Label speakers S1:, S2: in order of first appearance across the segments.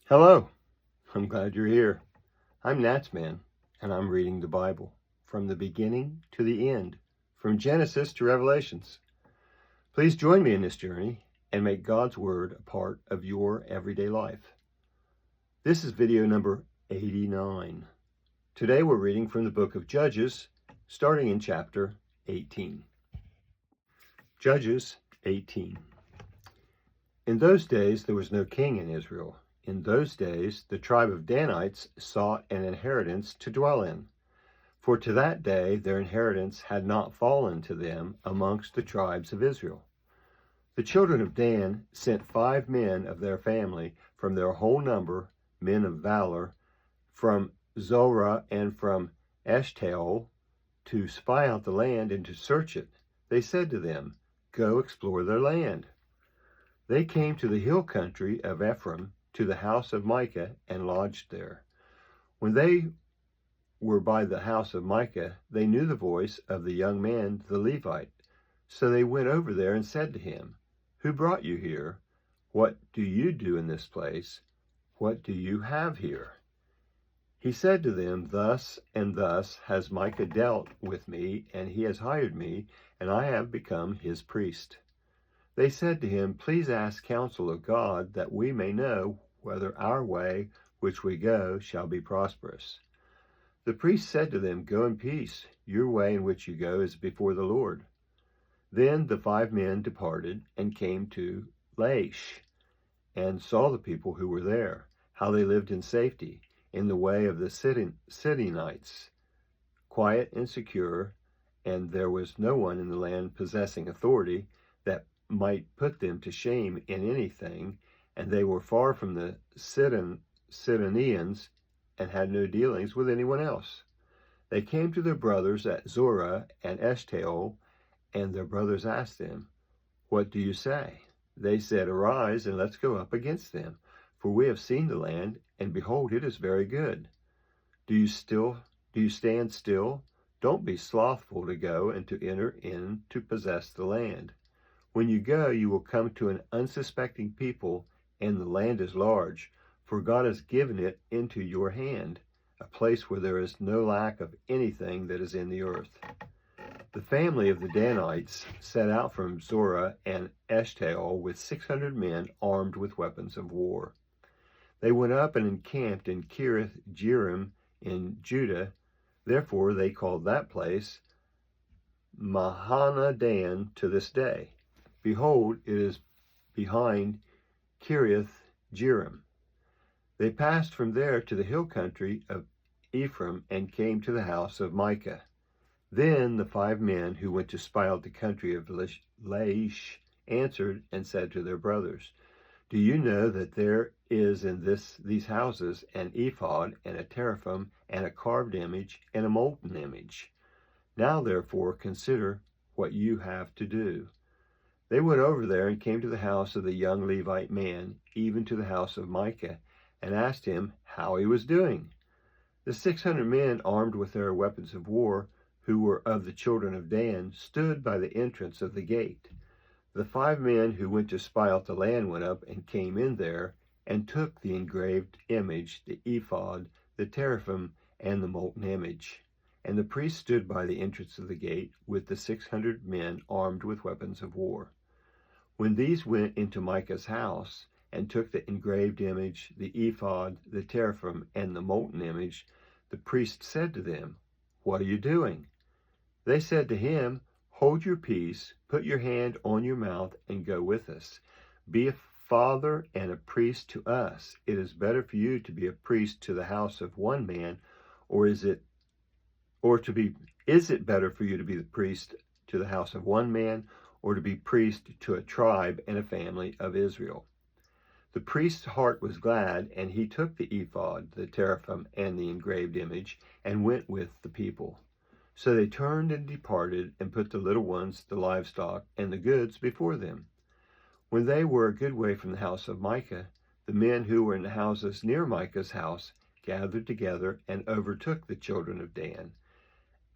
S1: Hello, I'm glad you're here. I'm NatsMan, and I'm reading the Bible from the beginning to the end, from Genesis to Revelations. Please join me in this journey and make God's Word a part of your everyday life. This is video number 89. Today we're reading from the book of Judges, starting in chapter 18. Judges 18. In those days there was no king in Israel. In those days the tribe of Danites sought an inheritance to dwell in, for to that day their inheritance had not fallen to them amongst the tribes of Israel. The children of Dan sent 5 men of their family from their whole number, men of valor, from Zorah and from Eshtaol, to spy out the land and to search it. They said to them, "Go explore their land." They came to the hill country of Ephraim, to the house of Micah, and lodged there. When they were by the house of Micah, they knew the voice of the young man, the Levite. So they went over there and said to him, "Who brought you here? What do you do in this place? What do you have here?" He said to them, "Thus and thus has Micah dealt with me, and he has hired me, and I have become his priest." They said to him, "Please ask counsel of God, that we may know whether our way which we go shall be prosperous." The priest said to them, "Go in peace. Your way in which you go is before the Lord." Then the 5 men departed and came to Laish, and saw the people who were there, how they lived in safety, in the way of the Sidonites, quiet and secure, and there was no one in the land possessing authority that might put them to shame in anything, and they were far from the Sidonians and had no dealings with anyone else. They came to their brothers at Zorah and Eshtaol, and their brothers asked them, "What do you say?" They said, "Arise, and let's go up against them, for we have seen the land, and behold, it is very good. Do you stand still? Don't be slothful to go and to enter in to possess the land. When you go, you will come to an unsuspecting people, and the land is large, for God has given it into your hand, a place where there is no lack of anything that is in the earth." The family of the Danites set out from Zorah and Eshtaol with 600 men armed with weapons of war. They went up and encamped in Kiriath Jearim in Judah. Therefore they called that place Mahanadan to this day. Behold, it is behind Kiriath Jearim. They passed from there to the hill country of Ephraim and came to the house of Micah. Then the 5 men who went to spy out the country of Laish answered and said to their brothers, "Do you know that there is in these houses an ephod and a teraphim and a carved image and a molten image? Now therefore consider what you have to do." They went over there and came to the house of the young Levite man, even to the house of Micah, and asked him how he was doing. The 600 men armed with their weapons of war, who were of the children of Dan, stood by the entrance of the gate. The 5 men who went to spy out the land went up and came in there, and took the engraved image, the ephod, the teraphim, and the molten image. And the priest stood by the entrance of the gate with the 600 men armed with weapons of war. When these went into Micah's house, and took the engraved image, the ephod, the teraphim, and the molten image, the priest said to them, "What are you doing?" They said to him, "Hold your peace, put your hand on your mouth, and go with us. Be a father and a priest to us. It is better for you to be a priest to the house of one man, or is it better for you to be the priest to the house of one man, or to be priest to a tribe and a family of Israel?" The priest's heart was glad, and he took the ephod, the teraphim, and the engraved image, and went with the people. So they turned and departed, and put the little ones, the livestock, and the goods before them. When they were a good way from the house of Micah, the men who were in the houses near Micah's house gathered together and overtook the children of Dan.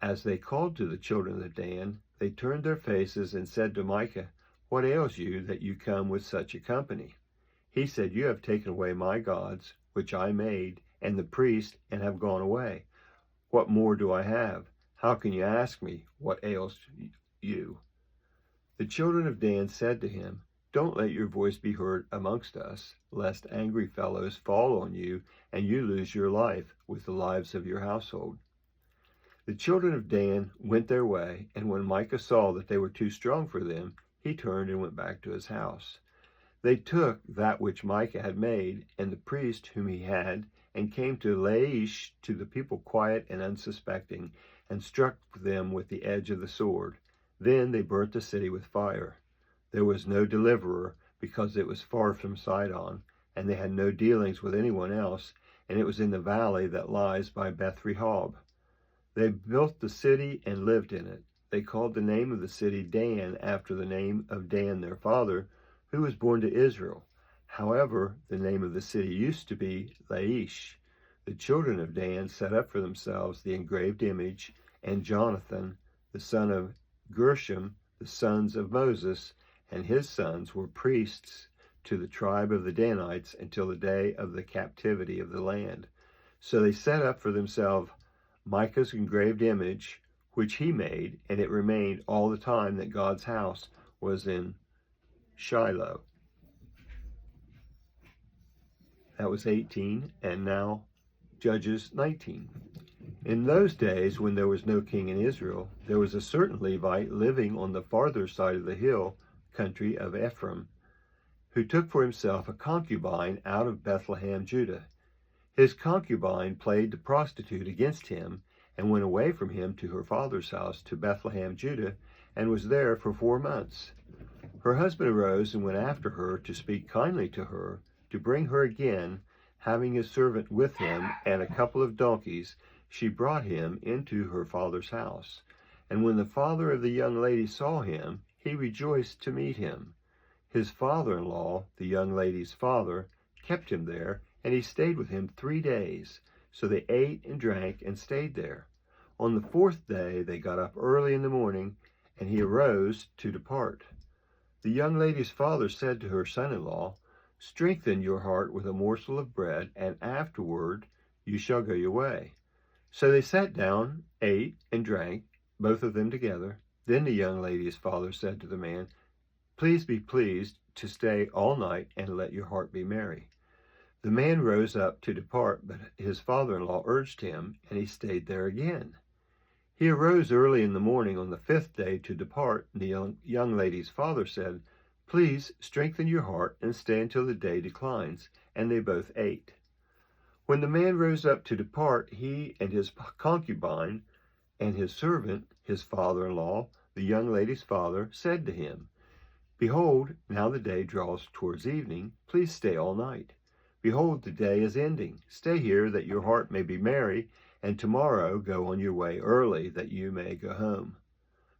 S1: As they called to the children of Dan, they turned their faces and said to Micah, "What ails you that you come with such a company?" He said, "You have taken away my gods, which I made, and the priest, and have gone away. What more do I have? How can you ask me, what ails you?" The children of Dan said to him, "Don't let your voice be heard amongst us, lest angry fellows fall on you, and you lose your life with the lives of your household." The children of Dan went their way, and when Micah saw that they were too strong for them, he turned and went back to his house. They took that which Micah had made, and the priest whom he had, and came to Laish, to the people quiet and unsuspecting, and struck them with the edge of the sword. Then they burnt the city with fire. There was no deliverer, because it was far from Sidon, and they had no dealings with anyone else, and it was in the valley that lies by Beth Rehob. They built the city and lived in it. They called the name of the city Dan, after the name of Dan their father, who was born to Israel. However, the name of the city used to be Laish. The children of Dan set up for themselves the engraved image, and Jonathan, the son of Gershom, the sons of Moses, and his sons were priests to the tribe of the Danites until the day of the captivity of the land. So they set up for themselves Micah's engraved image, which he made, and it remained all the time that God's house was in Shiloh. That was 18, and now Judges 19. In those days, when there was no king in Israel, there was a certain Levite living on the farther side of the hill country of Ephraim, who took for himself a concubine out of Bethlehem, Judah. His concubine played the prostitute against him, and went away from him to her father's house to Bethlehem, Judah, and was there for 4 months. Her husband arose and went after her to speak kindly to her, to bring her again. Having his servant with him and a couple of donkeys, she brought him into her father's house. And when the father of the young lady saw him, he rejoiced to meet him. His father-in-law, the young lady's father, kept him there, and he stayed with him 3 days. So they ate and drank and stayed there. On the 4th day they got up early in the morning, and he arose to depart. The young lady's father said to her son-in-law, "Strengthen your heart with a morsel of bread, and afterward you shall go your way." So they sat down, ate, and drank, both of them together. Then the young lady's father said to the man, "Please be pleased to stay all night, and let your heart be merry." The man rose up to depart, but his father-in-law urged him, and he stayed there again. He arose early in the morning on the 5th day to depart, and the young lady's father said, "Please strengthen your heart and stay until the day declines," and they both ate. When the man rose up to depart, he and his concubine and his servant, his father-in-law, the young lady's father, said to him, "Behold, now the day draws towards evening. Please stay all night. Behold, the day is ending. Stay here, that your heart may be merry, and tomorrow go on your way early, that you may go home."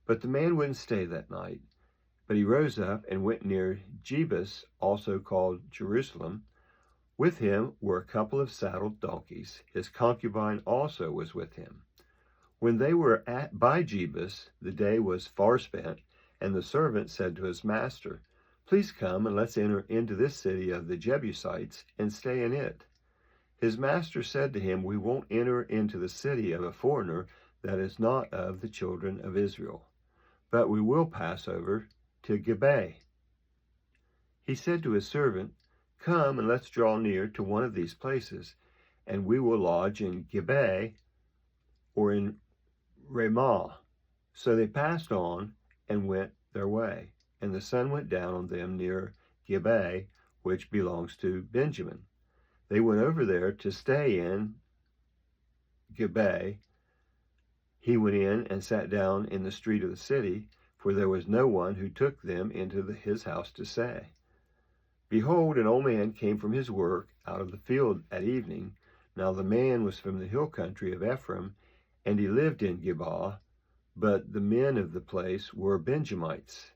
S1: But the man wouldn't stay that night. But he rose up and went near Jebus, also called Jerusalem. With him were a couple of saddled donkeys. His concubine also was with him. When they were by Jebus, the day was far spent, and the servant said to his master, "Please come and let's enter into this city of the Jebusites and stay in it." His master said to him, "We won't enter into the city of a foreigner that is not of the children of Israel, but we will pass over to Gibeah." He said to his servant, "Come and let's draw near to one of these places, and we will lodge in Gibeah or in Ramah." So they passed on and went their way, and the sun went down on them near Gibeah, which belongs to Benjamin. They went over there to stay in Gibeah. He went in and sat down in the street of the city, for there was no one who took them into his house to stay. Behold, an old man came from his work out of the field at evening. Now the man was from the hill country of Ephraim, and he lived in Gibeah, but the men of the place were Benjamites.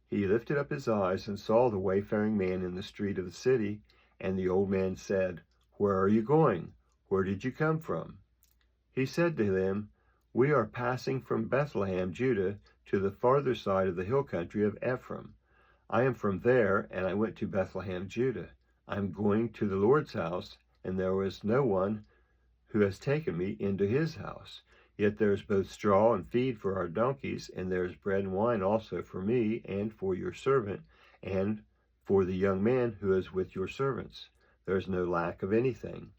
S1: He lifted up his eyes and saw the wayfaring man in the street of the city, and the old man said, "Where are you going? Where did you come from?" He said to them, "We are passing from Bethlehem, Judah, to the farther side of the hill country of Ephraim. I am from there, and I went to Bethlehem, Judah." I am going to the Lord's house, and there was no one who has taken me into his house. Yet there is both straw and feed for our donkeys, and there is bread and wine also for me and for your servant, and for the young man who is with your servants. There is no lack of anything."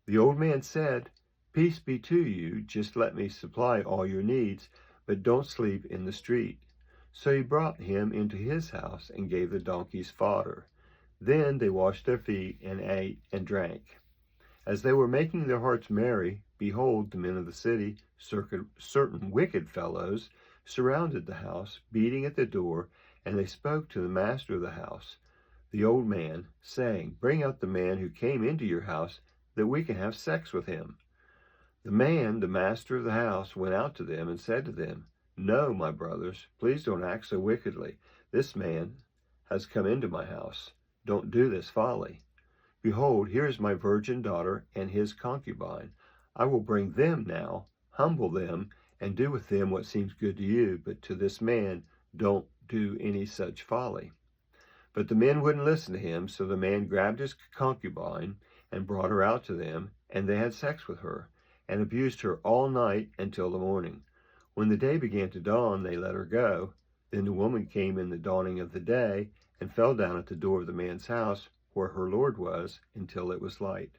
S1: The old man said, "Peace be to you, just let me supply all your needs, but don't sleep in the street." So he brought him into his house and gave the donkeys fodder. Then they washed their feet and ate and drank. As they were making their hearts merry, behold, the men of the city, certain wicked fellows, surrounded the house, beating at the door, and they spoke to the master of the house, the old man, saying, "Bring out the man who came into your house, that we can have sex with him." The master of the house, went out to them and said to them, "No, my brothers, please don't act so wickedly. This man has come into my house. Don't do this folly. Behold, here is my virgin daughter and his concubine. I will bring them now, humble them, and do with them what seems good to you, but to this man don't do any such folly." But the men wouldn't listen to him, so the man grabbed his concubine and brought her out to them, and they had sex with her, and abused her all night until the morning. When the day began to dawn, they let her go. Then the woman came in the dawning of the day, and fell down at the door of the man's house, where her lord was, until it was light.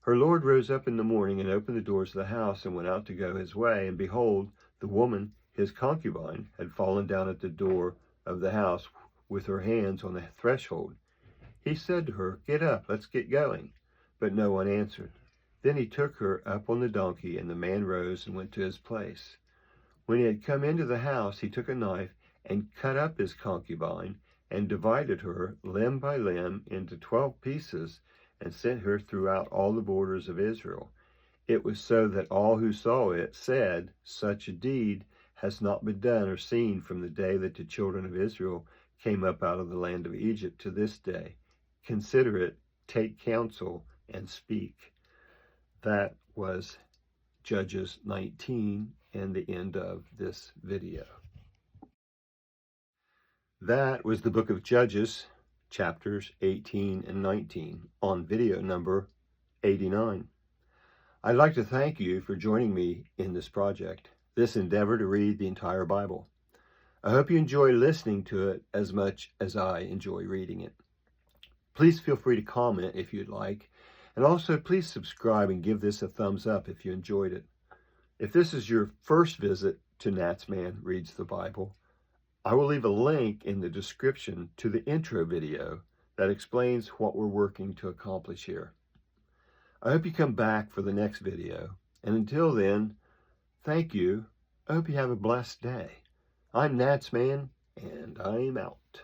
S1: Her lord rose up in the morning and opened the doors of the house and went out to go his way, and behold, the woman, his concubine, had fallen down at the door of the house with her hands on the threshold. He said to her, "Get up, let's get going." But no one answered. Then he took her up on the donkey, and the man rose and went to his place. When he had come into the house, he took a knife and cut up his concubine, and divided her limb by limb into 12 pieces, and sent her throughout all the borders of Israel. It was so that all who saw it said, "Such a deed has not been done or seen from the day that the children of Israel came up out of the land of Egypt to this day. Consider it, take counsel, and speak." That was Judges 19 and the end of this video. That was the book of Judges, chapters 18 and 19, on video number 89. I'd like to thank you for joining me in this project, this endeavor to read the entire Bible. I hope you enjoy listening to it as much as I enjoy reading it. Please feel free to comment if you'd like, and also please subscribe and give this a thumbs up if you enjoyed it. If this is your first visit to NatsMan Reads the Bible, I will leave a link in the description to the intro video that explains what we're working to accomplish here. I hope you come back for the next video, and until then, thank you. I hope you have a blessed day. I'm NatsMan, and I'm out.